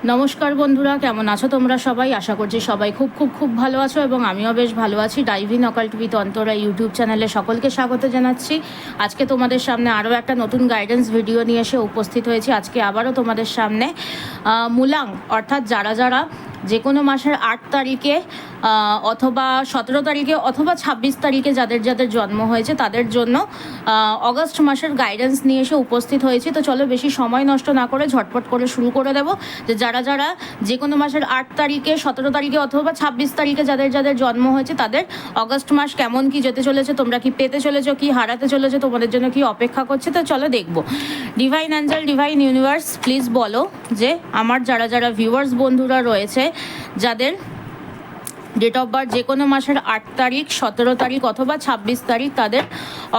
নমস্কার বন্ধুরা, কেমন আছো তোমরা সবাই? আশা করছি সবাই খুব খুব খুব ভালো আছো এবং আমিও বেশ ভালো আছি। Dive in occult with Antara YouTube চ্যানেলে সকলকে স্বাগত জানাচ্ছি। আজকে তোমাদের সামনে আরও একটা নতুন গাইডেন্স ভিডিও নিয়ে এসে উপস্থিত হয়েছি। আজকে আবারও তোমাদের সামনে মূলাং অর্থাৎ যারা যারা যে কোনো মাসের 8 তারিখে অথবা 17 তারিখে অথবা 26 তারিখে যাদের যাদের জন্ম হয়েছে তাদের জন্য অগস্ট মাসের গাইডেন্স নিয়ে এসে উপস্থিত হয়েছি। তো চলো বেশি সময় নষ্ট না করে ঝটপট করে শুরু করে দেবো যে যারা যারা যে কোনো মাসের 8 তারিখে 17 তারিখে অথবা 26 তারিখে যাদের যাদের জন্ম হয়েছে তাদের অগস্ট মাস কেমন কি যেতে চলেছে, তোমরা কি পেতে চলেছো, কি হারাতে চলেছে, তোমাদের জন্য কি অপেক্ষা করছে। তো চলো দেখবো। Divine Angel, divine universe, please বলো যে আমার যারা যারা ভিউয়ার্স বন্ধুরা রয়েছে যাদের ডেট অফ বার্থ যে কোনো মাসের 8 তারিখ 17 তারিখ অথবা 26 তারিখ তাদের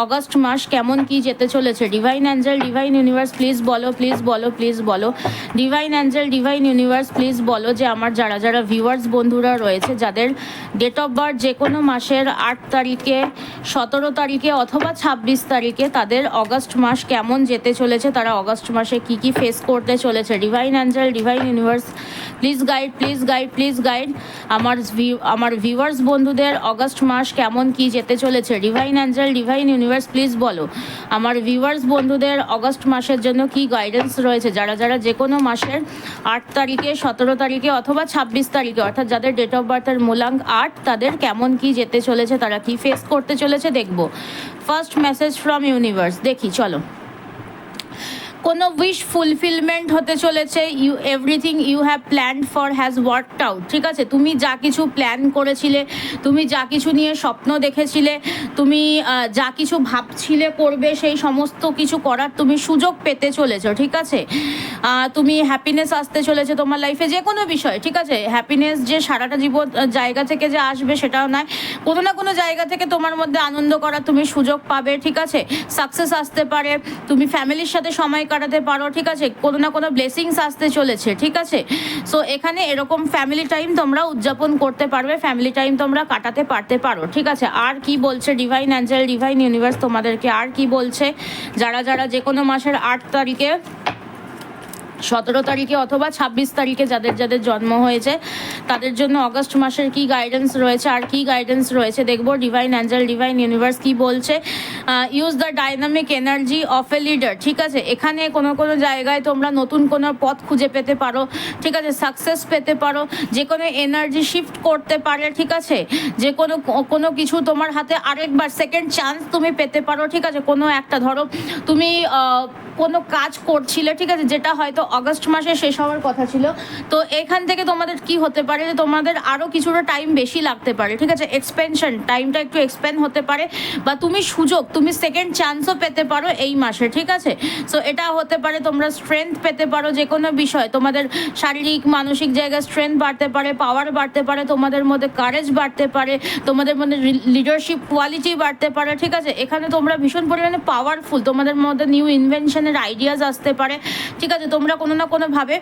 অগস্ট মাস কেমন কি যেতে চলেছে। Divine Angel, divine universe, please বলো, প্লিজ বলো, প্লিজ বলো। Divine Angel, divine universe, please বলো যে আমার যারা যারা ভিউয়ার্স বন্ধুরা রয়েছে যাদের ডেট অফ বার্থ যে কোনো মাসের 8 তারিখে 17 তারিখে অথবা 26 তারিখে তাদের অগস্ট মাস কেমন যেতে চলেছে, তারা অগস্ট মাসে কি কি ফেস করতে চলেছে। Divine Angel, divine universe, please guide, please guide, please guide আমার ভিউয়ার্স বন্ধুদের অগস্ট মাস কেমন কি যেতে চলেছে। Divine Angel, divine universe, please বলো আমার ভিউয়ার্স বন্ধুদের অগস্ট মাসের জন্য কি গাইডেন্স রয়েছে। যারা যারা যে কোনো মাসের 8 তারিখে 17 তারিখে অথবা 26 তারিখে অর্থাৎ যাদের ডেট অফ বার্থের মূলাঙ্ক 8 তাদের কেমন কি যেতে চলেছে, তারা কি ফেস করতে চলেছে দেখব। ফার্স্ট মেসেজ ফ্রম ইউনিভার্স, দেখি চলো। কোনো উইশ ফুলফিলমেন্ট হতে চলেছে। Everything you have planned for has worked out. ঠিক আছে, তুমি যা কিছু প্ল্যান করেছিলে, তুমি যা কিছু নিয়ে স্বপ্ন দেখেছিলে, তুমি যা কিছু ভাবছিলে করবে সেই সমস্ত কিছু করার তুমি সুযোগ পেতে চলেছো। ঠিক আছে, তুমি হ্যাপিনেস আসতে চলেছে তোমার লাইফে যে কোনো বিষয়। ঠিক আছে, হ্যাপিনেস যে সারাটা জীবন জায়গা থেকে যে আসবে সেটাও নয়, কোনো না কোনো জায়গা থেকে তোমার মধ্যে আনন্দ করার তুমি সুযোগ পাবে। ঠিক আছে, সাকসেস আসতে পারে, তুমি ফ্যামিলির সাথে সময় কাটাতে পারো। ঠিক আছে, কোনো না কোনো ব্লেসিংস আসতে চলেছে। ঠিক আছে, সো এখানে এরকম ফ্যামিলি টাইম তোমরা উদযাপন করতে পারবে, ফ্যামিলি টাইম তোমরা কাটাতে পারো। ঠিক আছে, আর কি বলছে ডিভাইন অ্যাঞ্জেল, ডিভাইন ইউনিভার্স তোমাদেরকে আর কি বলছে যারা যারা যে কোনো মাসের 8 তারিখে 17 তারিখে অথবা 26 তারিখে যাদের যাদের জন্ম হয়েছে তাদের জন্য অগস্ট মাসের কি গাইডেন্স রয়েছে আর কি গাইডেন্স রয়েছে দেখবো। ডিভাইন অ্যাঞ্জেল, ডিভাইন ইউনিভার্স কি বলছে। Use the dynamic energy of a leader. ঠিক আছে, এখানে কোনো কোনো জায়গায় তোমরা নতুন কোনো পথ খুঁজে পেতে পারো। ঠিক আছে, সাকসেস পেতে পারো, যে কোনো এনার্জি শিফট করতে পারে। ঠিক আছে, যে কোনো কিছু তোমার হাতে আরেকবার সেকেন্ড চান্স তুমি পেতে পারো। ঠিক আছে, কোনো একটা ধরো তুমি কোনো কাজ করছিলে, ঠিক আছে, যেটা হয়তো অগস্ট মাসে শেষ হওয়ার কথা ছিল, তো এখান থেকে তোমাদের কি হতে পারে যে তোমাদের আরও কিছুটা টাইম বেশি লাগতে পারে। ঠিক আছে, এক্সপেনশন টাইমটা একটু এক্সপেন্ড হতে পারে বা তুমি সুযোগ, তুমি সেকেন্ড চান্সও পেতে পারো এই মাসে। ঠিক আছে, সো এটা হতে পারে তোমরা স্ট্রেংথ পেতে পারো যে কোনো বিষয়, তোমাদের শারীরিক মানসিক জায়গায় স্ট্রেংথ বাড়তে পারে, পাওয়ার বাড়তে পারে, তোমাদের মধ্যে কারেজ বাড়তে পারে, তোমাদের মধ্যে লিডারশিপ কোয়ালিটি বাড়তে পারে। ঠিক আছে, এখানে তোমরা ভীষণ পরিমাণে পাওয়ারফুল, তোমাদের মধ্যে নিউ ইনভেনশনের আইডিয়াস আসতে পারে। ঠিক আছে, তোমরা কোনো না কোনোভাবে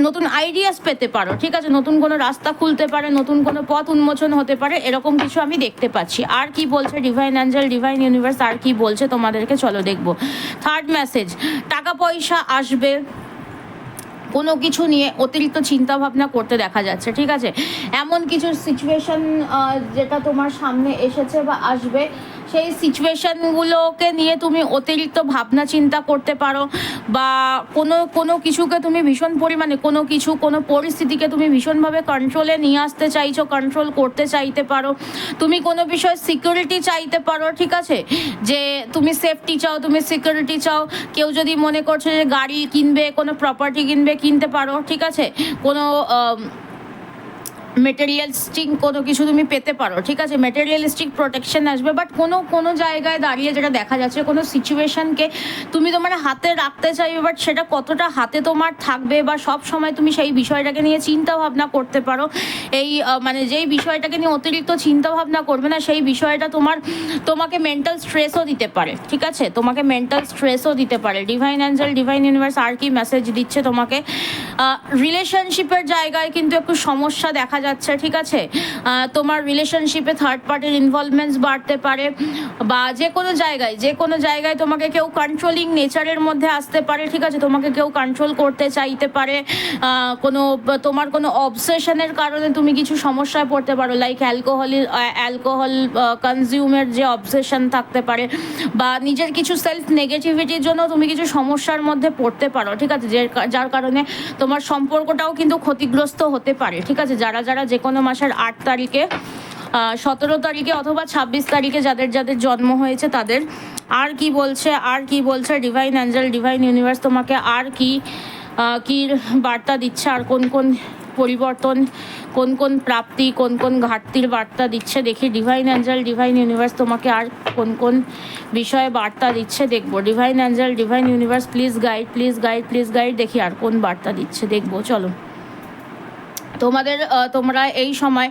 নতুন আইডিয়াস পেতে পারো। ঠিক আছে, নতুন কোনো রাস্তা খুলতে পারে, নতুন কোনো পথ উন্মোচন হতে পারে, এরকম কিছু আমি দেখতে পাচ্ছি। আর কি বলছে ডিভাইন অ্যাঞ্জেল, ডিভাইন ইউনিভার্স আর কি বলছে তোমাদেরকে চলো দেখবো। থার্ড মেসেজ, টাকা পয়সা আসবে, কোনো কিছু নিয়ে অতিরিক্ত চিন্তা ভাবনা করতে দেখা যাচ্ছে। ঠিক আছে, এমন কিছু সিচুয়েশন যেটা তোমার সামনে এসেছে বা আসবে, সেই সিচুয়েশানগুলোকে নিয়ে তুমি অতিরিক্ত ভাবনা চিন্তা করতে পারো বা কোনো কিছুকে তুমি ভীষণ পরিমাণে কোনো পরিস্থিতিকে তুমি ভীষণভাবে কন্ট্রোলে নিয়ে আসতে চাইছো, কন্ট্রোল করতে চাইতে পারো, তুমি কোনো বিষয়ে সিকিউরিটি চাইতে পারো। ঠিক আছে, যে তুমি সেফটি চাও, তুমি সিকিউরিটি চাও। কেউ যদি মনে করছে যে গাড়ি কিনবে, কোনো প্রপার্টি কিনতে পারো। ঠিক আছে, কোনো মেটেরিয়ালিস্টিক কোনো কিছু তুমি পেতে পারো। ঠিক আছে, মেটেরিয়ালিস্টিক প্রোটেকশন আসবে, বাট কোনো জায়গায় দাঁড়িয়ে যেটা দেখা যাচ্ছে কোনো সিচুয়েশনকে তুমি তোমার হাতে রাখতে চাইবে, বাট সেটা কতটা হাতে তোমার থাকবে বা সব সময় তুমি সেই বিষয়টাকে নিয়ে চিন্তা ভাবনা করতে পারো। এই মানে যেই বিষয়টাকে নিয়ে অতিরিক্ত চিন্তা ভাবনা করবে না সেই বিষয়টা তোমাকে মেন্টাল স্ট্রেসও দিতে পারে। ঠিক আছে, তোমাকে মেন্টাল স্ট্রেসও দিতে পারে। ডিভাইন অ্যাঞ্জেল, ডিভাইন ইউনিভার্স আর কি মেসেজ দিচ্ছে তোমাকে। রিলেশনশিপের জায়গায় কিন্তু একটু সমস্যা দেখা যাচ্ছে, যাচ্ছে, ঠিক আছে। তোমার রিলেশনশিপে থার্ড পার্টির ইনভলভমেন্টস বাড়তে পারে, বা যে কোনো জায়গায় তোমাকে কেউ কন্ট্রোলিং নেচারের মধ্যে আসতে পারে, ঠিক আছে। তোমাকে কেউ কন্ট্রোল করতে চাইতে পারে, তোমার কোনো অবসেশনের কারণে তুমি কিছু সমস্যায় পড়তে পারো, লাইক অ্যালকোহল কনজিউমের যে অবসেশন থাকতে পারে, বা নিজের কিছু সেলফ নেগেটিভিটির জন্য তুমি কিছু সমস্যার মধ্যে পড়তে পারো, ঠিক আছে, যার কারণে তোমার সম্পর্কটাও কিন্তু ক্ষতিগ্রস্ত হতে পারে, ঠিক আছে। যারা যে কোনো মাসের 8 তারিখে, 17 তারিখে অথবা 26 তারিখে যাদের জন্ম হয়েছে তাদের। আর কি বলছে ডিভাইন অ্যাঞ্জেল, ডিভাইন ইউনিভার্স তোমাকে আর কি বার্তা দিচ্ছে, আর কোন পরিবর্তন, কোন প্রাপ্তি, কোন ঘাটতির বার্তা দিচ্ছে দেখি। ডিভাইন অ্যাঞ্জেল, ডিভাইন ইউনিভার্স তোমাকে আর কোন বিষয়ে বার্তা দিচ্ছে দেখবো। Divine Angel, divine universe please guide দেখি আর কোন বার্তা দিচ্ছে দেখবো। চলো, তোমরা এই সময়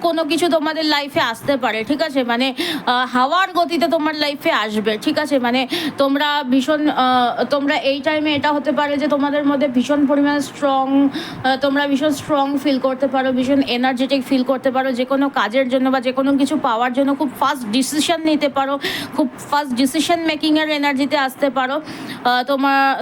কোনো কিছু তোমাদের লাইফে আসতে পারে, ঠিক আছে, মানে হাওয়ার গতিতে তোমার লাইফে আসবে, ঠিক আছে। মানে তোমরা এই টাইমে এটা হতে পারে যে তোমাদের মধ্যে ভীষণ পরিমাণে তোমরা ভীষণ স্ট্রং ফিল করতে পারো, ভীষণ এনার্জেটিক ফিল করতে পারো, যে কোনো কাজের জন্য বা যে কোনো কিছু পাওয়ার জন্য খুব ফাস্ট ডিসিশন নিতে পারো, খুব ফাস্ট ডিসিশন মেকিংয়ের এনার্জিতে আসতে পারো।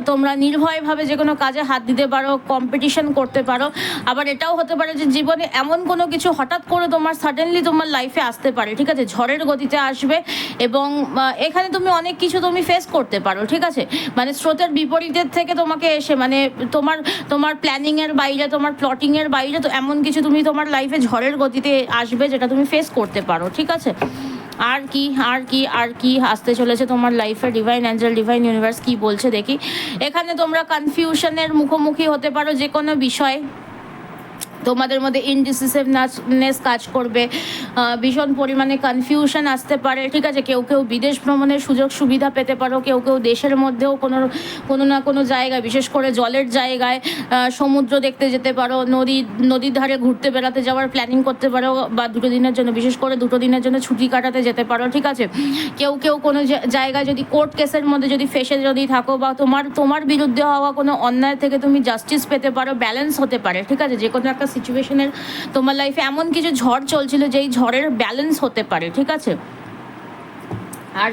তোমরা নির্ভয়ভাবে যে কোনো কাজে হাত দিতে পারো, কম্পিটিশন করতে পারো। আবার এটাও হতে পারে যে জীবনে এমন কোনো কিছু হঠাৎ করে সাডেনলি তোমার লাইফে আসতে পারে, ঠিক আছে, ঝড়ের গতিতে আসবে, এবং এখানে তুমি অনেক কিছু ফেস করতে পারো, ঠিক আছে। মানে স্রোতের বিপরীতের থেকে তোমাকে এসে, মানে তোমার প্ল্যানিংয়ের বাইরে, তোমার প্লটিংয়ের বাইরে তো এমন কিছু তোমার লাইফে ঝড়ের গতিতে আসবে যেটা তুমি ফেস করতে পারো, ঠিক আছে। আর কি আসতে চলেছে তোমার লাইফে। ডিভাইন অ্যাঞ্জেল, ডিভাইন ইউনিভার্স কি বলছে দেখি। এখানে তোমরা কনফিউশনের মুখোমুখি হতে পারো যে কোনো বিষয়, তোমাদের মধ্যে ইনডিসিসিভনেস কাজ করবে, ভীষণ পরিমাণে কনফিউশন আসতে পারে, ঠিক আছে। কেউ বিদেশ ভ্রমণের সুযোগ সুবিধা পেতে পারো, কেউ দেশের মধ্যেও কোনো না কোনো জায়গায়, বিশেষ করে জলের জায়গায়, সমুদ্র দেখতে যেতে পারো, নদীর ধারে ঘুরতে বেড়াতে যাওয়ার প্ল্যানিং করতে পারো, বা 2 দিনের জন্য, বিশেষ করে 2 দিনের জন্য ছুটি কাটাতে যেতে পারো, ঠিক আছে। কেউ কোনো জায়গায় যদি কোর্ট কেসের মধ্যে ফেসে থাকো, বা তোমার বিরুদ্ধে হওয়া কোনো অন্যায় থেকে তুমি জাস্টিস পেতে পারো, ব্যালেন্স হতে পারে, ঠিক আছে। যে কোনো একটা সিচুয়েশনের তোমার লাইফে এমন কিছু ঝড় চলছিল যেই ঝড়ের ব্যালেন্স হতে পারে, ঠিক আছে। আর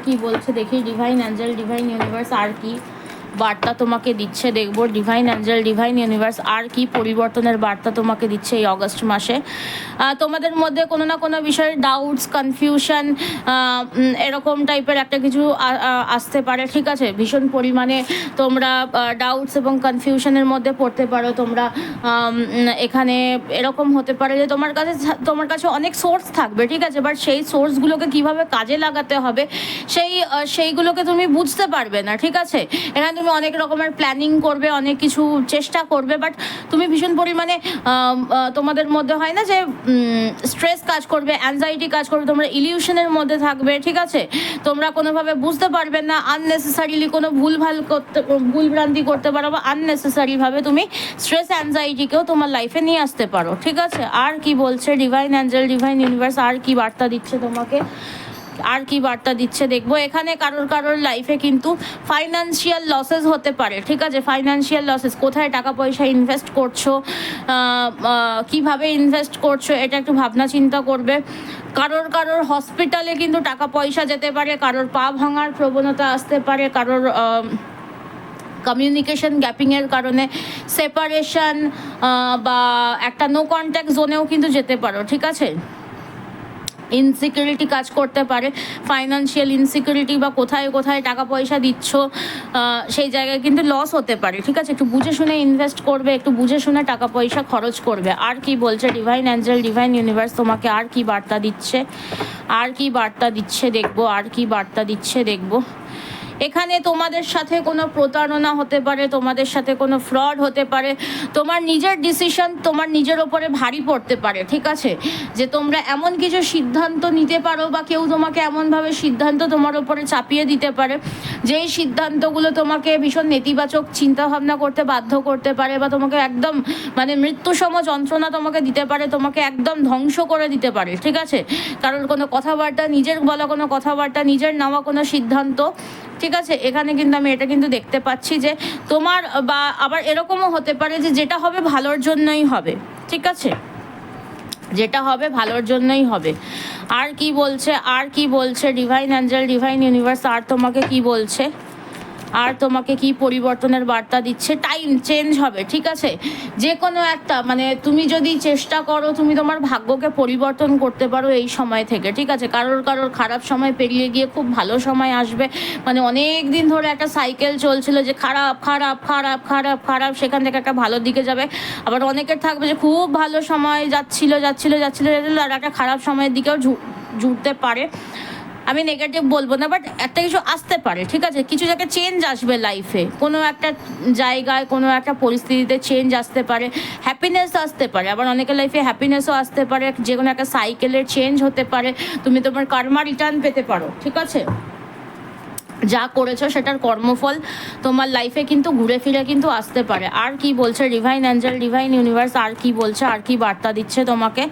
কি বলছে দেখি ডিভাইন অ্যাঞ্জেল, ডিভাইন ইউনিভার্স আর কি বার্তা তোমাকে দিচ্ছে দেখবো। ডিভাইন অ্যাঞ্জেল, ডিভাইন ইউনিভার্স আর কি পরিবর্তনের বার্তা তোমাকে দিচ্ছে এই অগস্ট মাসে। তোমাদের মধ্যে কোনো না কোনো বিষয়ে ডাউটস, কনফিউশন, এরকম টাইপের একটা কিছু আসতে পারে, ঠিক আছে। ভীষণ পরিমাণে তোমরা ডাউটস এবং কনফিউশনের মধ্যে পড়তে পারো। তোমরা এখানে এরকম হতে পারে যে তোমার কাছে অনেক সোর্স থাকবে, ঠিক আছে, বাট সেই সোর্সগুলোকে কিভাবে কাজে লাগাতে হবে সেইগুলোকে তুমি বুঝতে পারবে না, ঠিক আছে। এখানে তুমি অনেক রকমের প্ল্যানিং করবে, অনেক কিছু চেষ্টা করবে, বাট তুমি ভীষণ পরিমাণে তোমাদের মধ্যে হয় না যে স্ট্রেস কাজ করবে, অ্যাংজাইটি কাজ করবে, তোমরা ইলিউশনের মধ্যে থাকবে, ঠিক আছে। তোমরা কোনোভাবে বুঝতে পারবে না, আননেসেসারিলি কোনো ভুলভ্রান্তি করতে পারো, বা আননেসেসারিভাবে তুমি স্ট্রেস অ্যাংজাইটিকেও তোমার লাইফে নিয়ে আসতে পারো, ঠিক আছে। আর কি বলছে ডিভাইন অ্যাঞ্জেল, ডিভাইন ইউনিভার্স আর কি বার্তা দিচ্ছে তোমাকে, আর কি বার্তা দিচ্ছে দেখবো। এখানে কারোর লাইফে কিন্তু ফাইন্যান্সিয়াল লসেস হতে পারে, ঠিক আছে। ফাইন্যান্সিয়াল লসেস, কোথায় টাকা পয়সা ইনভেস্ট করছো, কিভাবে ইনভেস্ট করছো, এটা একটু ভাবনা চিন্তা করবে। কারোর হসপিটালে কিন্তু টাকা পয়সা যেতে পারে, কারোর পা ভাঙার প্রবণতা আসতে পারে, কারোর কমিউনিকেশন গ্যাপিংয়ের কারণে সেপারেশন বা একটা নো কন্ট্যাক্ট জোনেও কিন্তু যেতে পারো, ঠিক আছে। ইনসিকিউরিটি কাজ করতে পারে, ফাইন্যান্সিয়াল ইনসিকিউরিটি, বা কোথায় টাকা পয়সা দিচ্ছ সেই জায়গায় কিন্তু লস হতে পারে, ঠিক আছে। একটু বুঝে শুনে ইনভেস্ট করবে, একটু বুঝে শুনে টাকা পয়সা খরচ করবে। আর কি বলছে ডিভাইন অ্যাঞ্জেল, ডিভাইন ইউনিভার্স তোমাকে আর কি বার্তা দিচ্ছে, আর কি বার্তা দিচ্ছে দেখবো, আর কি বার্তা দিচ্ছে দেখবো। এখানে তোমাদের সাথে কোনো প্রতারণা হতে পারে, তোমাদের সাথে কোনো ফ্রড হতে পারে, তোমার নিজের ডিসিশন তোমার নিজের ওপরে ভারী পড়তে পারে, ঠিক আছে। যে তোমরা এমন কিছু সিদ্ধান্ত নিতে পারো, বা কেউ তোমাকে এমনভাবে সিদ্ধান্ত তোমার ওপরে চাপিয়ে দিতে পারে যেই সিদ্ধান্তগুলো তোমাকে ভীষণ নেতিবাচক চিন্তাভাবনা করতে বাধ্য করতে পারে, বা তোমাকে একদম মানে মৃত্যুসম যন্ত্রণা তোমাকে দিতে পারে, তোমাকে একদম ধ্বংস করে দিতে পারে, ঠিক আছে। কারণ কোনো কথাবার্তা, নিজের বলা কোনো কথাবার্তা, নিজের নেওয়া কোনো সিদ্ধান্ত ঠিক আছে, এখানে কিন্তু আমি এটা কিন্তু দেখতে পাচ্ছি যে তোমার, বা আবার এরকমও হতে পারে যে যেটা হবে ভালোর জন্যই হবে, ঠিক আছে, যেটা হবে ভালোর জন্যই হবে। আর কি বলছে, আর কি বলছে ডিভাইন অ্যাঞ্জেল, ডিভাইন ইউনিভার্স, আর তোমাকে কি বলছে, আর তোমাকে কি পরিবর্তনের বার্তা দিচ্ছে? টাইম চেঞ্জ হবে, ঠিক আছে, যে কোনো একটা, মানে তুমি যদি চেষ্টা করো তুমি তোমার ভাগ্যকে পরিবর্তন করতে পারো এই সময় থেকে, ঠিক আছে। কারোর কারোর খারাপ সময় পেরিয়ে গিয়ে খুব ভালো সময় আসবে, মানে অনেক দিন ধরে একটা সাইকেল চলছিল যে খারাপ খারাপ খারাপ খারাপ খারাপ, সেখান থেকে একটা ভালো দিকে যাবে। আবার অনেকের থাকবে যে খুব ভালো সময় যাচ্ছিল যাচ্ছিল যাচ্ছিল যাচ্ছিল, আর একটা খারাপ সময়ের দিকেও জুড়তে পারে। আমি নেগেটিভ বলবো না, বাট একটা কিছু আসতে পারে, ঠিক আছে, কিছু জায়গায় চেঞ্জ আসবে লাইফে, কোনো একটা জায়গায় কোনো একটা পরিস্থিতিতে চেঞ্জ আসতে পারে, হ্যাপিনেস আসতে পারে, আবার অনেকের লাইফে হ্যাপিনেসও আসতে পারে, যে কোনো একটা সাইকেলের চেঞ্জ হতে পারে, তুমি তোমার কর্মা রিটার্ন পেতে পারো, ঠিক আছে, যা করেছো সেটার কর্মফল তোমার লাইফে কিন্তু ঘুরে ফিরে কিন্তু আসতে পারে। আর কি বলছে ডিভাইন অ্যাঞ্জেল, ডিভাইন ইউনিভার্স, আর কি বলছে, আর কি বার্তা দিচ্ছে তোমাকে?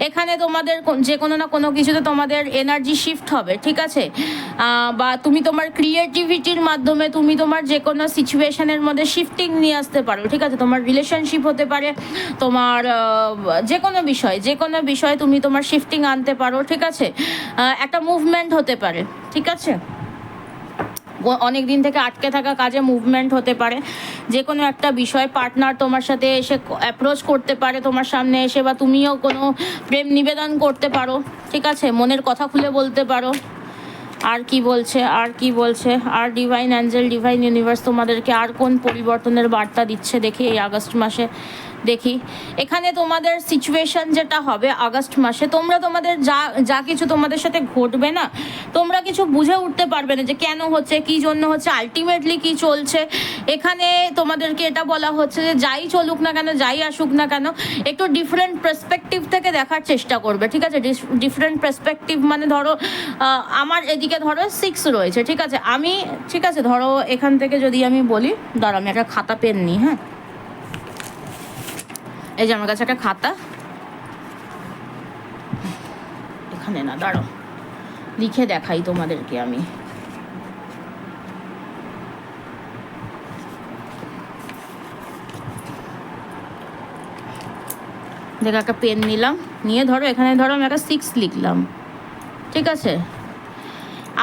এখানে তোমাদের যে কোনো না কোনো কিছুতে তোমাদের এনার্জি শিফট হবে, ঠিক আছে, বা তুমি তোমার ক্রিয়েটিভিটির মাধ্যমে তুমি তোমার যে কোনো সিচুয়েশনের মধ্যে শিফটিং নিয়ে আসতে পারো, ঠিক আছে, তোমার রিলেশনশিপ হতে পারে, তোমার যে কোনো বিষয় তুমি তোমার শিফটিং আনতে পারো, ঠিক আছে, একটা মুভমেন্ট হতে পারে, ঠিক আছে, অনেক দিন থেকে আটকে থাকা কাজে মুভমেন্ট হতে পারে, যে কোনো একটা বিষয় পার্টনার তোমার সাথে এসে অ্যাপ্রোচ করতে পারে তোমার সামনে এসে, বা তুমিও কোনো প্রেম নিবেদন করতে পারো, ঠিক আছে, মনের কথা খুলে বলতে পারো। আর কি বলছে, আর কি বলছে, আর ডিভাইন অ্যাঞ্জেল, ডিভাইন ইউনিভার্স তোমাদেরকে আর কোন পরিবর্তনের বার্তা দিচ্ছে দেখি এই আগস্ট মাসে। দেখি এখানে তোমাদের সিচুয়েশন যেটা হবে আগস্ট মাসে, তোমরা তোমাদের যা যা কিছু তোমাদের সাথে ঘটবে না, তোমরা কিছু বুঝে উঠতে পারবে না যে কেন হচ্ছে, কি জন্য হচ্ছে, আলটিমেটলি কি চলছে। এখানে তোমাদেরকে এটা বলা হচ্ছে যে যাই চলুক না কেন, যাই আসুক না কেন, একটু ডিফারেন্ট পার্সপেক্টিভ থেকে দেখার চেষ্টা করবে, ঠিক আছে, ডিফারেন্ট পার্সপেক্টিভ মানে ধরো আমার এদিকে ধরো 6 রয়েছে, ঠিক আছে, আমি, ঠিক আছে, ধরো এখান থেকে যদি আমি বলি, দাঁড়াও আমি একটা খাতা পেন নিই, হ্যাঁ, এই যে আমার কাছে একটা খাতা, এখানে না, দাঁড়াও লিখে দেখাই তোমাদেরকে আমি। দেখো একটা পেন নিলাম, নিয়ে ধরো এখানে ধরো আমি একটা 6 লিখলাম, ঠিক আছে,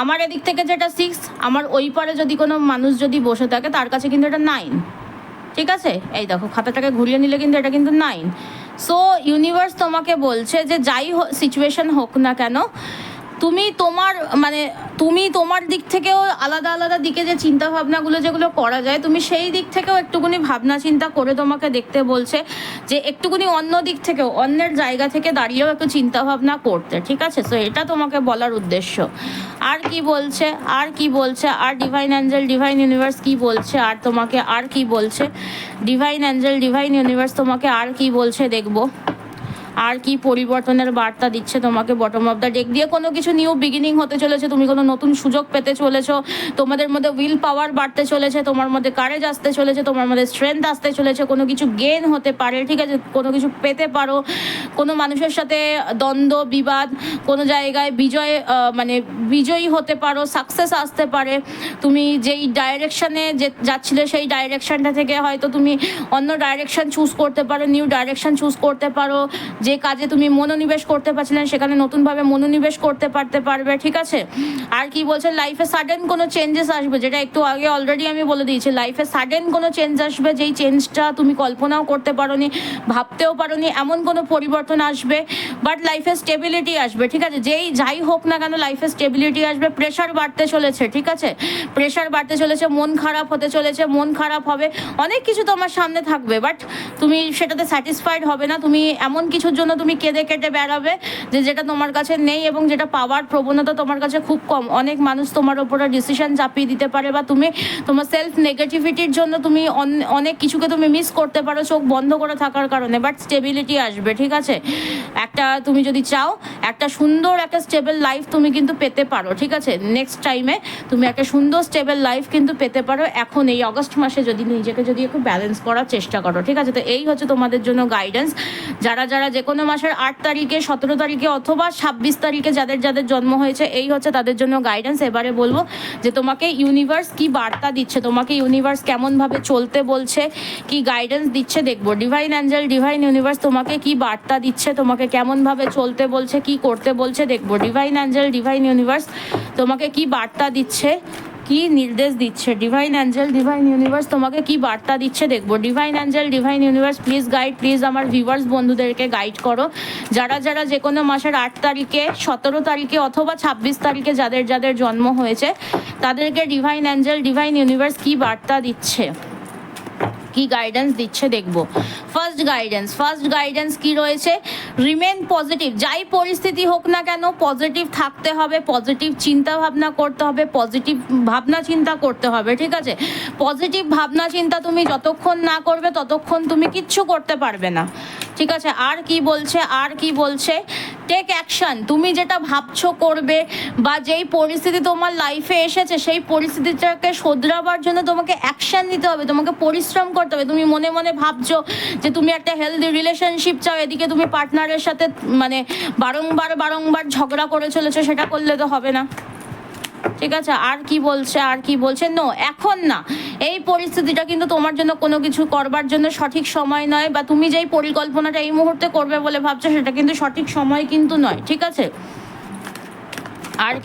আমার এদিক থেকে যেটা 6, আমার ওই পারে যদি কোনো মানুষ যদি বসে থাকে তার কাছে কিন্তু এটা 9, ঠিক আছে, এই দেখো খাতাটাকে ঘুরিয়ে নিলে কিন্তু এটা কিন্তু 9। সো ইউনিভার্স তোমাকে বলছে যে যাই সিচুয়েশন হোক না কেন, তুমি তোমার দিক থেকেও আলাদা আলাদা দিকে যে চিন্তা ভাবনাগুলো যেগুলো করা যায়, তুমি সেই দিক থেকেও একটুকুনি ভাবনা চিন্তা করে তোমাকে দেখতে বলছে, যে একটুকুনি অন্য দিক থেকেও, অন্যের জায়গা থেকে দাঁড়িয়েও একটু চিন্তা ভাবনা করতে, ঠিক আছে, সো এটা তোমাকে বলার উদ্দেশ্য। আর কি বলছে, আর কি বলছে, আর ডিভাইন অ্যাঞ্জেল, ডিভাইন ইউনিভার্স কি বলছে, আর তোমাকে আর কি বলছে, ডিভাইন অ্যাঞ্জেল, ডিভাইন ইউনিভার্স তোমাকে আর কি বলছে দেখবো, আর কি পরিবর্তনের বার্তা দিচ্ছে তোমাকে বটম অফ দ্য ডেক দিয়ে। কোনো কিছু নিউ বিগিনিং হতে চলেছে, তুমি কোনো নতুন সুযোগ পেতে চলেছো, তোমাদের মধ্যে উইল পাওয়ার বাড়তে চলেছে, তোমার মধ্যে কারেজ আসতে চলেছে, তোমার মধ্যে স্ট্রেংথ আসতে চলেছে, কোনো কিছু গেন হতে পারে, ঠিক আছে, কোনো কিছু পেতে পারো, কোনো মানুষের সাথে দ্বন্দ্ব বিবাদ, কোনো জায়গায় বিজয়ী হতে পারো, সাকসেস আসতে পারে, তুমি যেই ডাইরেকশানে যাচ্ছিলে সেই ডাইরেকশানটা থেকে হয়তো তুমি অন্য ডাইরেকশান চুজ করতে পারো, নিউ ডাইরেকশান চুজ করতে পারো, যে কাজে তুমি মনোনিবেশ করতে পারছিলেন সেখানে নতুনভাবে মনোনিবেশ করতে পারবে, ঠিক আছে। আর কি বলছে, লাইফে সাডেন কোনো চেঞ্জেস আসবে, যেটা একটু আগে অলরেডি আমি বলে দিয়েছি, লাইফে সাডেন কোনো চেঞ্জ আসবে, যেই চেঞ্জটা তুমি কল্পনাও করতে পারোনি, ভাবতেও পারোনি, এমন কোনো পরিবর্তন আসবে, বাট লাইফে স্টেবিলিটি আসবে, ঠিক আছে, যাই হোক না কেন লাইফে স্টেবিলিটি আসবে। প্রেশার বাড়তে চলেছে, ঠিক আছে, প্রেশার বাড়তে চলেছে, মন খারাপ হতে চলেছে, মন খারাপ হবে, অনেক কিছু তোমার সামনে থাকবে, বাট তুমি সেটাতে স্যাটিসফাইড হবে না, তুমি এমন কিছুর জন্য তুমি কেঁদে কেটে বেড়াবে যেটা তোমার কাছে নেই, এবং যেটা পাওয়ার প্রবণতা তোমার কাছে খুব কম। অনেক মানুষ তোমার ওপরে ডিসিশন চাপিয়ে দিতে পারে, বা তুমি তোমার সেলফ নেগেটিভিটির জন্য তুমি অনেক কিছুকে তুমি মিস করতে পারো চোখ বন্ধ করে থাকার কারণে, বাট স্টেবিলিটি আসবে, ঠিক আছে, একটা তুমি যদি চাও একটা সুন্দর একটা স্টেবল লাইফ তুমি কিন্তু পেতে পারো, ঠিক আছে, নেক্সট টাইমে তুমি একটা সুন্দর স্টেবল লাইফ কিন্তু পেতে পারো এখন এই অগস্ট মাসে, যদি নিজেকে একটু ব্যালেন্স করার চেষ্টা করো, ঠিক আছে। তো এই হচ্ছে তোমাদের জন্য গাইডেন্স, যারা যে কোনো মাসের 8 তারিখে, 17 তারিখে অথবা 26 তারিখে যাদের যাদের জন্ম হয়েছে, এই হচ্ছে তাদের জন্য গাইডেন্স। এবারে বলবো যে তোমাকে ইউনিভার্স কি বার্তা দিচ্ছে, তোমাকে ইউনিভার্স কেমনভাবে চলতে বলছে, কি গাইডেন্স দিচ্ছে দেখবো। ডিভাইন অ্যাঞ্জেল, ডিভাইন ইউনিভার্স তোমাকে কি বার্তা দিচ্ছে, তোমাকে কেমনভাবে চলতে বলছে, কি করতে বলছে দেখবো। ডিভাইন অ্যাঞ্জেল, ডিভাইন ইউনিভার্স তোমাকে কি বার্তা দিচ্ছে, কি নির্দেশ দিচ্ছে। ডিভাইন অ্যাঞ্জেল, ডিভাইন ইউনিভার্স তোমাকে কি বার্তা দিচ্ছে দেখবো। Divine Angel, divine universe please guide, please আমার ভিউয়ার্স বন্ধুদেরকে গাইড করো। যারা যারা যে কোনো মাসের 8 তারিখে, 17 তারিখে অথবা 26 তারিখে যাদের যাদের জন্ম হয়েছে তাদেরকে ডিভাইন অ্যাঞ্জেল, ডিভাইন ইউনিভার্স কি বার্তা দিচ্ছে, কি গাইডেন্স দিচ্ছে দেখবো। ফার্স্ট গাইডেন্স কি রয়েছে, রিমেন পজিটিভ। যাই পরিস্থিতি হোক না কেন পজিটিভ থাকতে হবে, পজিটিভ চিন্তা ভাবনা করতে হবে, পজিটিভ ভাবনা চিন্তা করতে হবে, ঠিক আছে। পজিটিভ ভাবনা চিন্তা তুমি যতক্ষণ না করবে ততক্ষণ তুমি কিচ্ছু করতে পারবে না, ঠিক আছে। আর কি বলছে, টেক অ্যাকশন। তুমি যেটা ভাবছো করবে বা যেই পরিস্থিতি তোমার লাইফে এসেছে সেই পরিস্থিতিটাকে শোধরাবার জন্য তোমাকে অ্যাকশন নিতে হবে, তোমাকে পরিশ্রম করতে হবে। তুমি মনে মনে ভাবছো যে তুমি একটা হেলদি রিলেশনশিপ চাও, এদিকে তুমি পার্টনারের সাথে মানে বারংবার ঝগড়া করে চলেছো, সেটা করলে তো হবে না, ঠিক আছে। আর কি বলছে নো, এখন না, এই পরিস্থিতিটা কিন্তু তোমার জন্য কোনো কিছু করবার জন্য সঠিক সময় নয়, বা তুমি যেই পরিকল্পনাটা এই মুহূর্তে করবে বলে ভাবছো সেটা কিন্তু সঠিক সময় কিন্তু নয়, ঠিক আছে। আর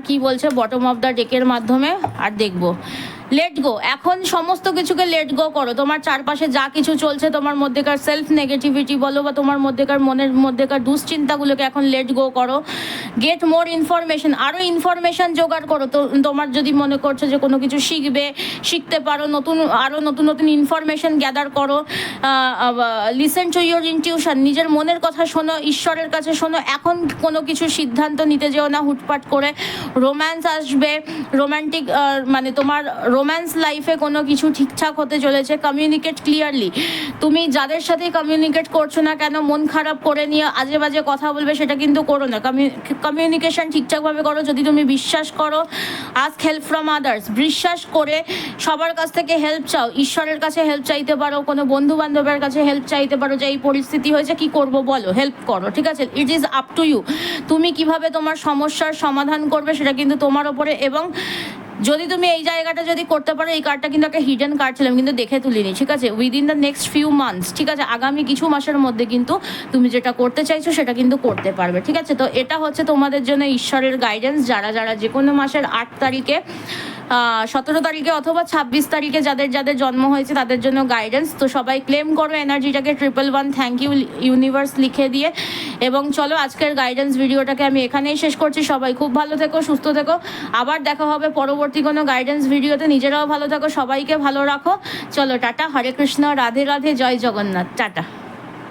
কি বলছে বটম অফ দ্য ডেকের মাধ্যমে, আর দেখবো লেট গো। এখন সমস্ত কিছুকে লেট গো করো। তোমার চারপাশে যা কিছু চলছে, তোমার মধ্যেকার সেলফ নেগেটিভিটি বলো বা তোমার মনের মধ্যেকার দুশ্চিন্তাগুলোকে এখন লেট গো করো। গেট মোর ইনফরমেশন, আরও ইনফরমেশন জোগাড় করো। তো তোমার যদি মনে করছো যে কোনো কিছু শিখতে পারো, আরও নতুন ইনফরমেশন গ্যাদার করো। লিসেন টু ইউর ইনটিউশন, নিজের মনের কথা শোনো, ঈশ্বরের কাছে শোনো। এখন কোনো কিছু সিদ্ধান্ত নিতে যেও না হুটপাট করে। রোম্যান্স আসবে, রোম্যান্টিক মানে তোমার রোম্যান্স লাইফে কোনো কিছু ঠিকঠাক হতে চলেছে। কমিউনিকেট ক্লিয়ারলি, তুমি যাদের সাথে কমিউনিকেট করছো না কেন মন খারাপ করে নিয়ে আজে বাজে কথা বলবে সেটা কিন্তু করো না। কমিউনিকেশন ঠিকঠাকভাবে করো। যদি তুমি বিশ্বাস করো, আস্ক হেল্প ফ্রম আদার্স, বিশ্বাস করে সবার কাছ থেকে হেল্প চাও। ঈশ্বরের কাছে হেল্প চাইতে পারো, কোনো বন্ধু বান্ধবের কাছে হেল্প চাইতে পারো যে এই পরিস্থিতি হয়েছে, কি করব বলো, হেল্প করো, ঠিক আছে। It is up to you, তুমি কিভাবে তোমার সমস্যার সমাধান করবে সেটা কিন্তু তোমার ওপরে। এবং যদি তুমি এই জায়গাটা যদি করতে পারো, এই কার্ডটা কিন্তু একটা হিডেন কার্ড ছিলাম কিন্তু দেখে তুলিনি, ঠিক আছে। Within the next few months, ঠিক আছে, আগামী কিছু মাসের মধ্যে কিন্তু তুমি যেটা করতে চাইছো সেটা কিন্তু করতে পারবে, ঠিক আছে। তো এটা হচ্ছে তোমাদের জন্য ঈশ্বরের গাইডেন্স। যারা যে কোনো মাসের 8 তারিখে, 17 তারিখে অথবা 26 তারিখে যাদের যাদের জন্ম হয়েছে তাদের জন্য গাইডেন্স। তো সবাই ক্লেম করো এনার্জিটাকে 111 থ্যাংক ইউ ইউনিভার্স লিখে দিয়ে। এবং চলো আজকের গাইডেন্স ভিডিওটাকে আমি এখানেই শেষ করছি। সবাই খুব ভালো থেকো, সুস্থ থেকো। আবার দেখা হবে পরবর্তী কোনো গাইডেন্স ভিডিওতে। নিজেরাও ভালো থাকো, সবাইকে ভালো রাখো। চলো টাটা, হরে কৃষ্ণ, রাধে রাধে, জয় জগন্নাথ, টাটা।